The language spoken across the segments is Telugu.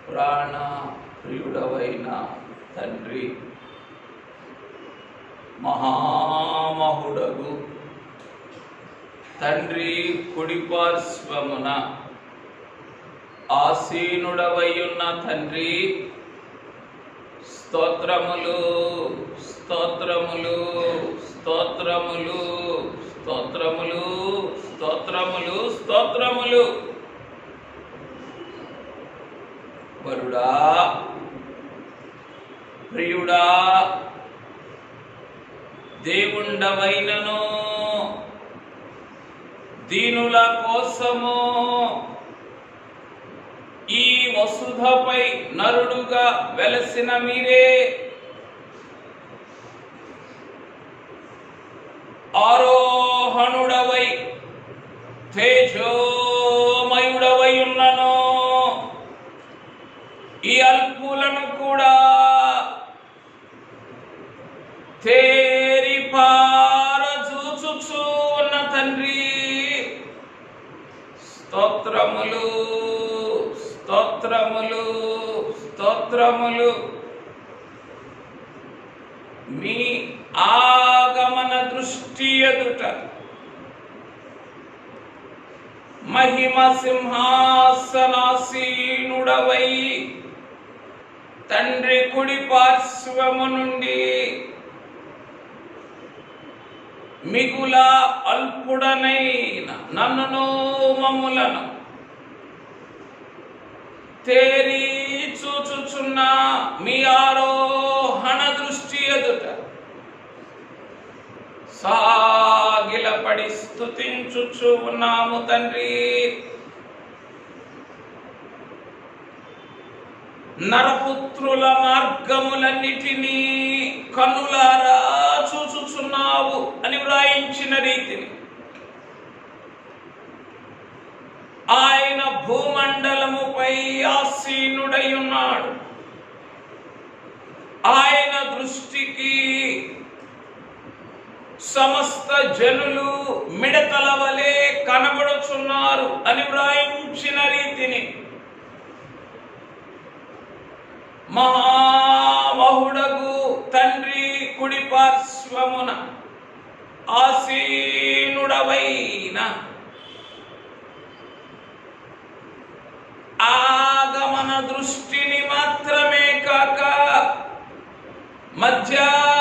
ప్రాణ ప్రియుడవైన తండ్రి, మహామహుడగు తండ్రి కుడిపార్శ్వమున ఆసీనుడవైయున్న తండ్రి, స్తోత్రములు స్తోత్రములు స్తోత్రములు స్తోత్రములు స్తోత్రములు స్తోత్రములు. వరుడా, ప్రియుడా, దేవుండవైనను దీనుల కోసము ఈ వసుధపై నరుడుగా వెలసిన మీరే ఆరోహణుడవై తేజోమయుడవై ఉన్నను ఈ అల్పులను కూడా తేరిపారచూచుచు ఉన్న తండ్రి, స్తోత్రములు స్తోత్రములు స్తోత్రములు. మీ ఆగమన దృష్టి ఎదుట మహిమ సింహాసనాసీనుడవై తండ్రి కుడి పార్శ్వము నుండి మిగుల అల్పుడనైన నన్నును మమ్ములను తేరి చూచుచున్న మీ ఆరోహణ దృష్టి ఎదుట సాగిలపడి స్తుతించుచు ఉన్నాము తండ్రి. నరపుత్రుల మార్గములన్నిటినీ కన్నులారా చూచుచున్నావు అని వ్రాయించిన రీతిని ఆయన భూమండలముపై ఆసీనుడై ఉన్నాడు. ఆయన దృష్టికి సమస్త జనులు మిడతల వలె కనబడుచున్నారు అని వ్రాయించిన రీతిని మహామహుడగు తండ్రి కుడి పార్శ్వమున ఆసీనుడవైన ఆగమన దృష్టిని మాత్రమే కాక మధ్యాకాశముపై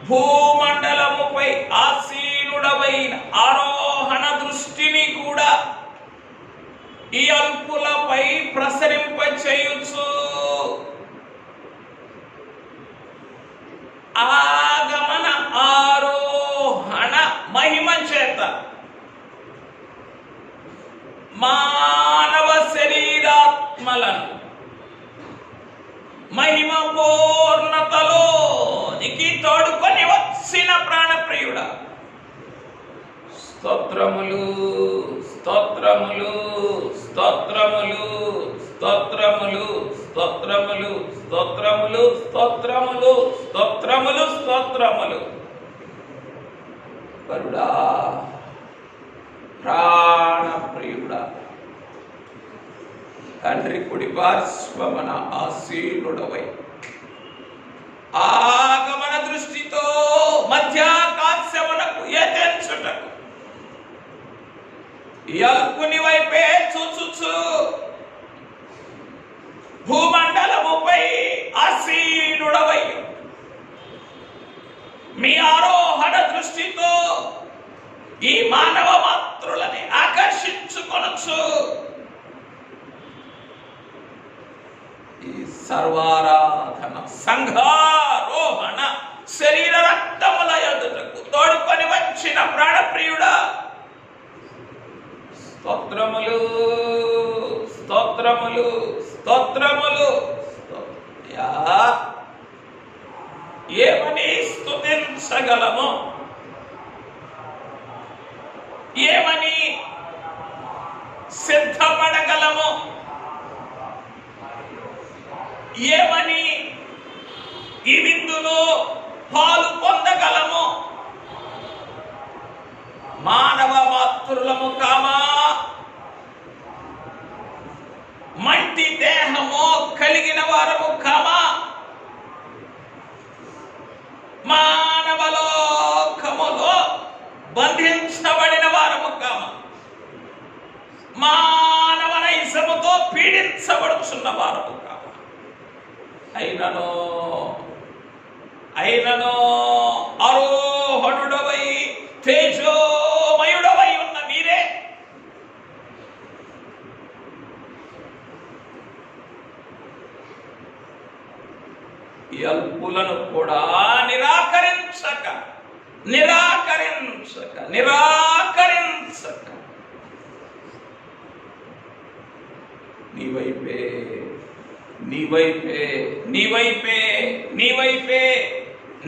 భూమండలముపై ఆసీనుడవైన ఆరోహణ దృష్టిని కూడా ఈ అల్పులపై ప్రసరింపచేయుచు ఆగమన ఆరోహణ మహిమ చేత మానవ శరీరాత్మలను మహిమ పూర్ణతలోనికి తోడుకొని వచ్చిన ప్రాణప్రియుడా, స్తోత్రములు స్తోత్రములు స్తోత్రములు స్తోత్రములు స్తోత్రములు స్తోత్రములు స్తోత్రములు స్తోత్రములు స్తోత్రములు. కరుడా, ప్రాణప్రియుడా, తండ్రి కుడి పార్శ్వమున ఆసీనుడవై ఆగమన దృష్టితో మధ్యాకాశమునకు ఎత్తెంచుటకు అల్పుని వైపే చూచుచు భూమండలముపై ఆసీనుడవై మీ ఆరోహణ దృష్టితో ఈ మానవ మాత్రులని ఆకర్షించుకొనొచ్చు. ఈ సర్వారాధన సంఘారోహణ శరీర రక్తముల ఎదుటకు తోడుకొని వచ్చిన ప్రాణప్రియుడా, స్తోత్రములు స్తోత్రములు స్తోత్రములు. ఏమని స్తుతించగలము, ఏమని సిద్ధపడగలము, ఏమని ఈ విందులో పాలు పొందగలము? మానవ మాతృలము కామా, మంటి దేహము కలిగిన వారము కామా, మానవలోకములో బంధించబడిన వారము కామా, మానవ నైజముతో పీడించబడుచున్న వారము కామా. అయినను ఆరోహణుడవై తేజోమయుడవై ఉన్న మీరే ఈ అల్పులను కూడా నిరాకరించక నీవైపే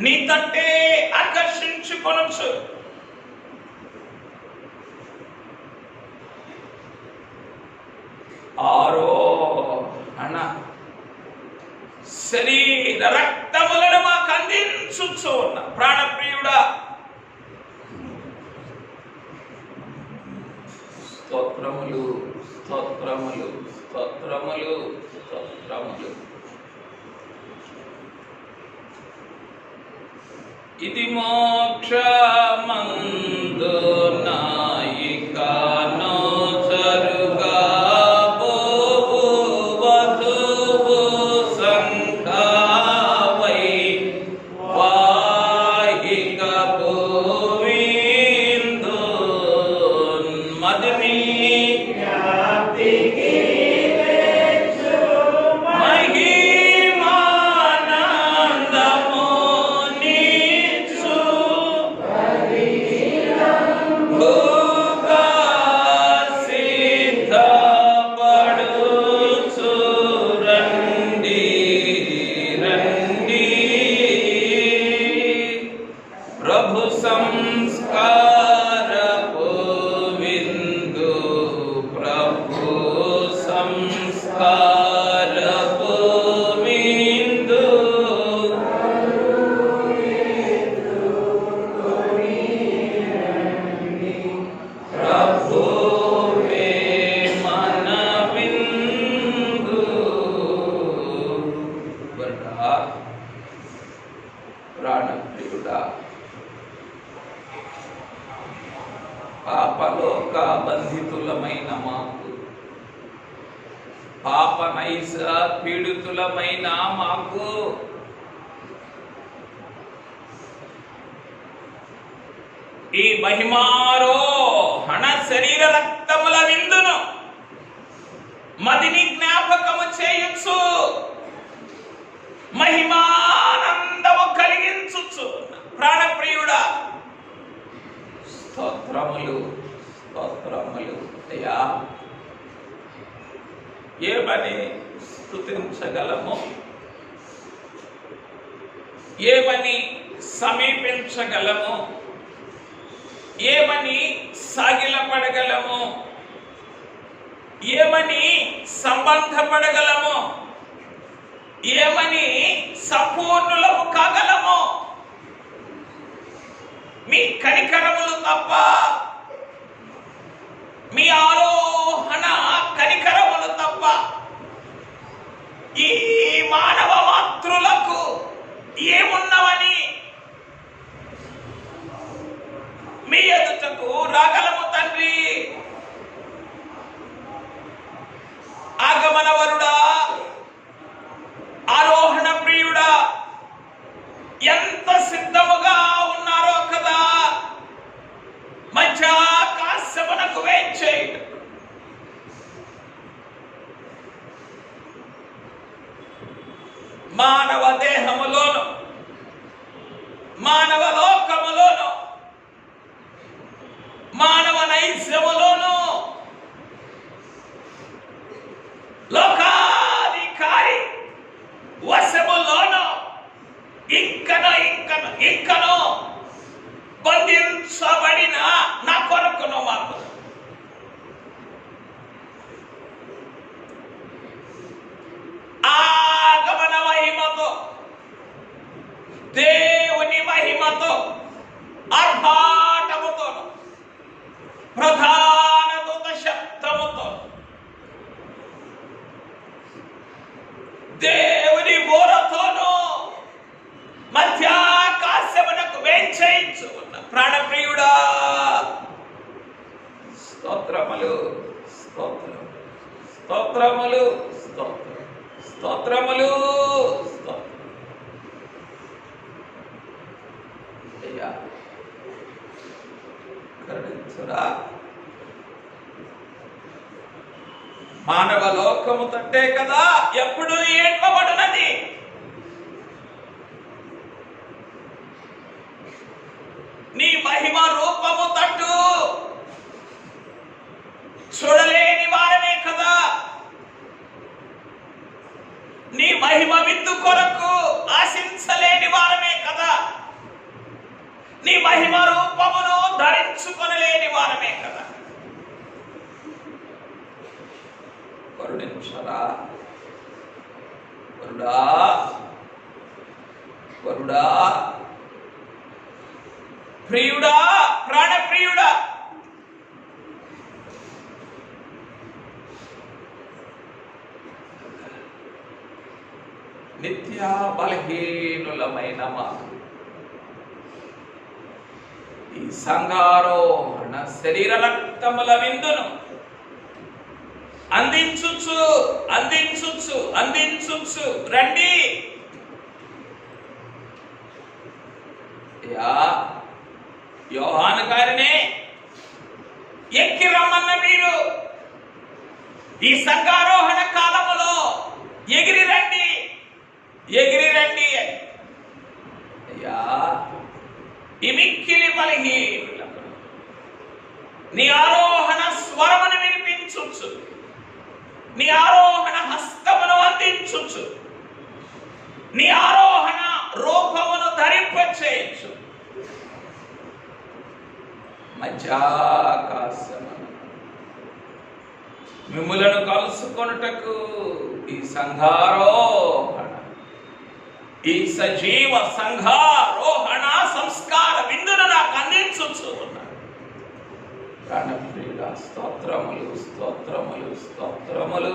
నీ తట్టే ఆకర్షించుకొనొచ్చు. ఆరోహణ శరీర రక్తములను మాకు అందించుచు ఉన్న ప్రాణప్రియుడా, స్తోత్రములు స్తోత్రములు స్తోత్రములు స్తోత్రములు. ఇది మోక్షమందు నాయికనో జరుగా బోవు వధువు సంఘావై వాహిక భూవిందోన్మదిని మహిమానందము నీచు పాపనైజ పీడితులమైన మాకు ఈ మహిమారోహణ శరీర రక్తముల విందును మదిని జ్ఞాపకము చేయొచ్చు, మహిమానందము కలిగించుచు ప్రాణప్రియుడా స్తోత్రములు స్తోత్రములు. అయ్యా ఏమని స్తుతించగలము, ఏమని సమీపించగలము, ఏమని సాగిలపడగలము, ఏమని సంబంధపడగలము, ఏమని సంపూర్ణులము కాగలము? మీ కనికరములు తప్ప, మీ ఆరోహణ కనికరములు తప్ప ఈ మానవ మాతృలకు ఏమున్నవని మీ ఎదుటకు రాగలము తండ్రి. ఆగమనవరుడా, ఆరోహణ ప్రియుడా, ఎంత సిద్ధముగా ఉన్నారో కదా. మధ్యాకాశమునకు వేచేయుడు, మానవ దేహములోను మానవ లోకములోను మానవ నైజములోను లోకాధికారి వశములోను ఇంకను బంధించబడిన నా కొరకును మాకు ఆగమన మహిమతో, దేవుని మహిమతో, ఆర్భాటముతో, ప్రధాన దూత శబ్దముతో, దేవుని బోరతోనూ మధ్యాకాశమునకు వేంచేయించు ఉన్న ప్రాణప్రియుడా స్తోత్రములు స్తోత్రములు స్తోత్రములు స్తోత్రములు స్తోత్రములు. అయ్యా కరుణించురా. మానవ లోకము తట్టే కదా ఎప్పుడు ఏడ్పబడినది. నీ మహిమ రూపము తట్టు చూడలేని వారమే కదా. నీ మహిమ విందు కొరకు ఆశించలేని వారమే కదా. నీ మహిమ రూపమును ధరించుకొనలేని వారమే కదా. కరుణించరా వరుడా, వరుడా, ప్రియుడా, ప్రాణప్రియుడా, నిత్య బలహీనులమైన మాకు ఈ సంగారోహణ శరీర రక్తముల విందును అందించుచు అందించుచు అందించుచు రండి. యోహాను గారినే ఎక్కి రమ్మన్న మీరు ఈ సంగారోహణ కాలములో ఎగిరి రండి, ఎగిరి రండి. అయ్యా ఈ మిక్కిలి బలహీనులకు నీ ఆరోహణ స్వరమును వినిపించుచు, నీ ఆరోహణ హస్తమును అందించుచు, నీ ఆరోహణ రూపమును ధరింపచేయచ్చు. మధ్యాకాశము మిమ్ములను కలుసుకొనుటకు ఈ సంఘారోహణ, ఈ సజీవ సంఘారోహణ సంస్కార విందును నాకు అందించుచు ఉన్నాడు. ప్రాణప్రియుడా స్తోత్రములు స్తోత్రములు స్తోత్రములు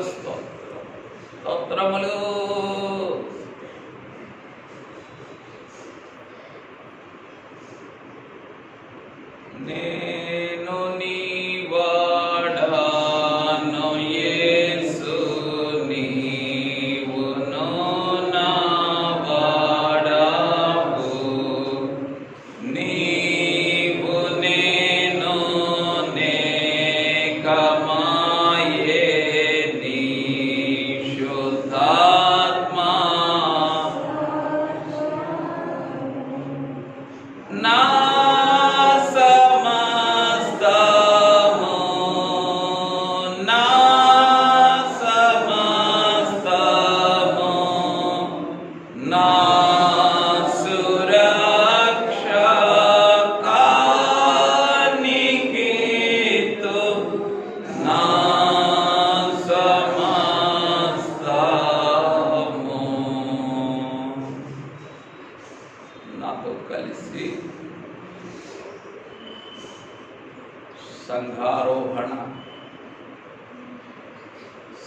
స్తోత్రములు. నేను నీ వాడను యేసు నీ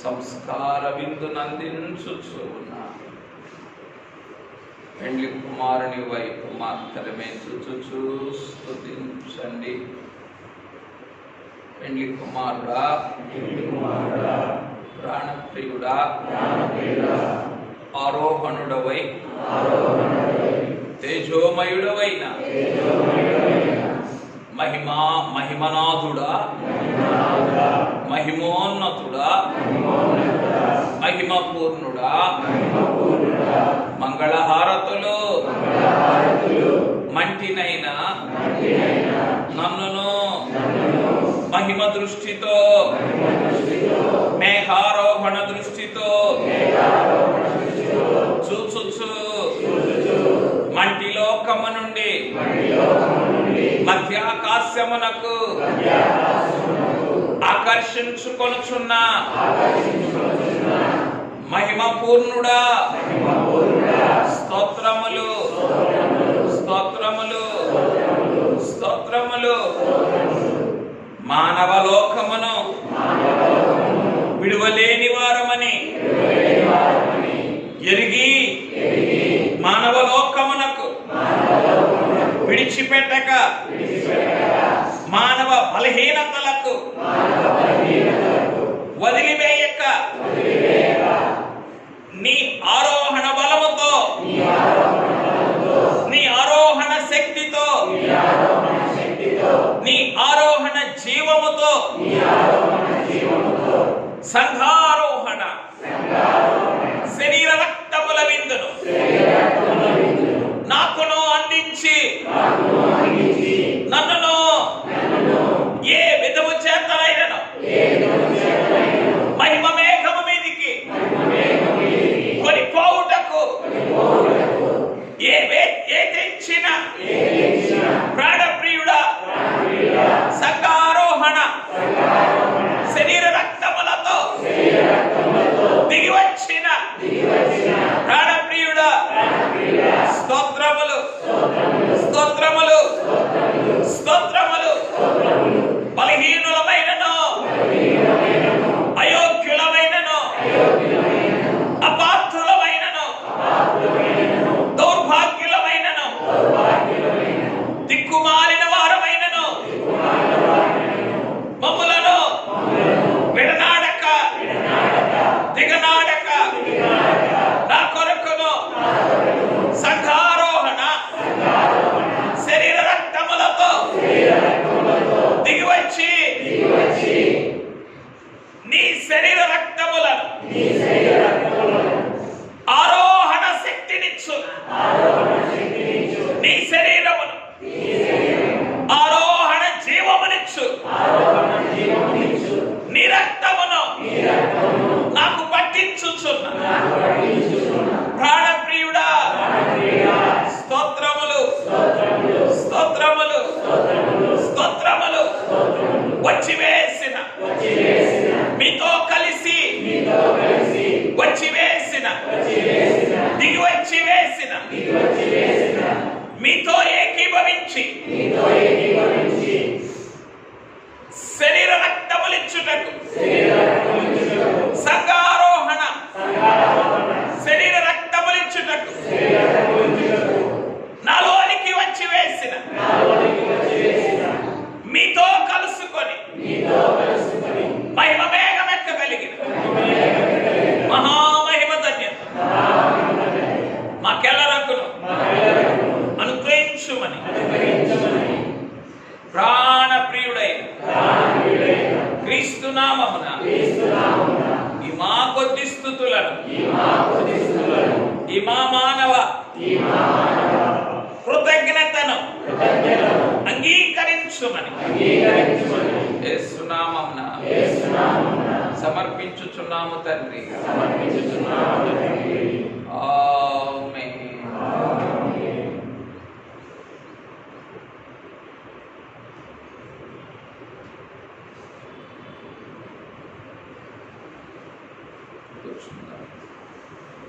సంస్కార విందునందించుచు ఉన్నాను. పెండ్లి కుమారుని వైపు మాత్రమే చూచుచూ స్తుతించండి. పెండ్లి కుమారుడా, ప్రాణప్రియుడా, ఆరోహణుడవై తేజోమయుడవైన మహిమనాథుడా, మహిమోన్నతుడా, మహిమపూర్ణుడా, మంగళహారతులు మంటినైనా నన్నును మహిమ దృష్టితో, మేఘారోహణ దృష్టితో చూచుచు మంటి లోకము నుండి మధ్యాకాశమునకు ఆకర్షించుకొనుచున్న మహిమపూర్ణుడా, స్తోత్రములు, స్తోత్రములు, స్తోత్రములు. మానవలోకమును విడువలేని వారమని ఎరిగి మానవలోకమునకు విడిచిపెట్టక, మానవ బలహీనతలకు వదిలివేయక, నీ ఆరోహణ బలముతో, నీ ఆరోహణ శక్తితో, నీ ఆరోహణ జీవముతో, సంఘారోహణ శరీర రక్తముల విందును నాకును అందించి నన్నును ఏ విధము చేతనైనను మహిమ మేఘము మీదికి కొనిపోవుటకు ఏ తెచ్చిన ప్రాణప్రియుడా, సంఘారోహణ శరీర రక్తములతో దిగివచ్చిన ప్రాణప్రియుడా, స్తోత్రములు, స్తోత్రములు, స్తోత్రములు. బలహీనులమైనను, అయోగ్యులమైనను, అపాత్రులమైనను, దౌర్భాగ్యులమైనను, దిక్కుమాలిన వారమైనను మమ్ములను విడనాడక, దిగనాడక నా కొరకును సంఘారోహణ శరీర రక్తములతో దిగివచ్చి నీ శరీర రక్తములను ఆరోహణ శక్తినిచ్చు, నీ శరీరమును ఆరోహణ జీవమునిచ్చు, నీ రక్తమును నాకు పట్టించుచున్న ప్రాణప్రియుడా, స్తోత్రములు, స్తోత్రములు, స్తోత్రములు. వచ్చివేసిన, మీతో కలిసి వచ్చివేసిన, దిగివచ్చి వేసిన, మీతో ఏకీభవించి శరీర రక్తములిచ్చుటకు, సంఘారోహణ శరీర రక్తములిచ్చుటకు నాలోనికి వచ్చి వేసిన, మీతో కలుసుకొని మహిమ మేఘమెక్కగలిగిన మహామహిమ ధన్యత మాకెల్లరకును అనుగ్రహించుమని ప్రాణప్రియుడైన క్రీస్తు నామమున ఈ మా కొద్ది స్తుతులను, ఈ మా మానవ కృతజ్ఞతను అంగీకరించుమని యేసు నామమున సమర్పించుచున్నాము తండ్రి. ఆమేన్.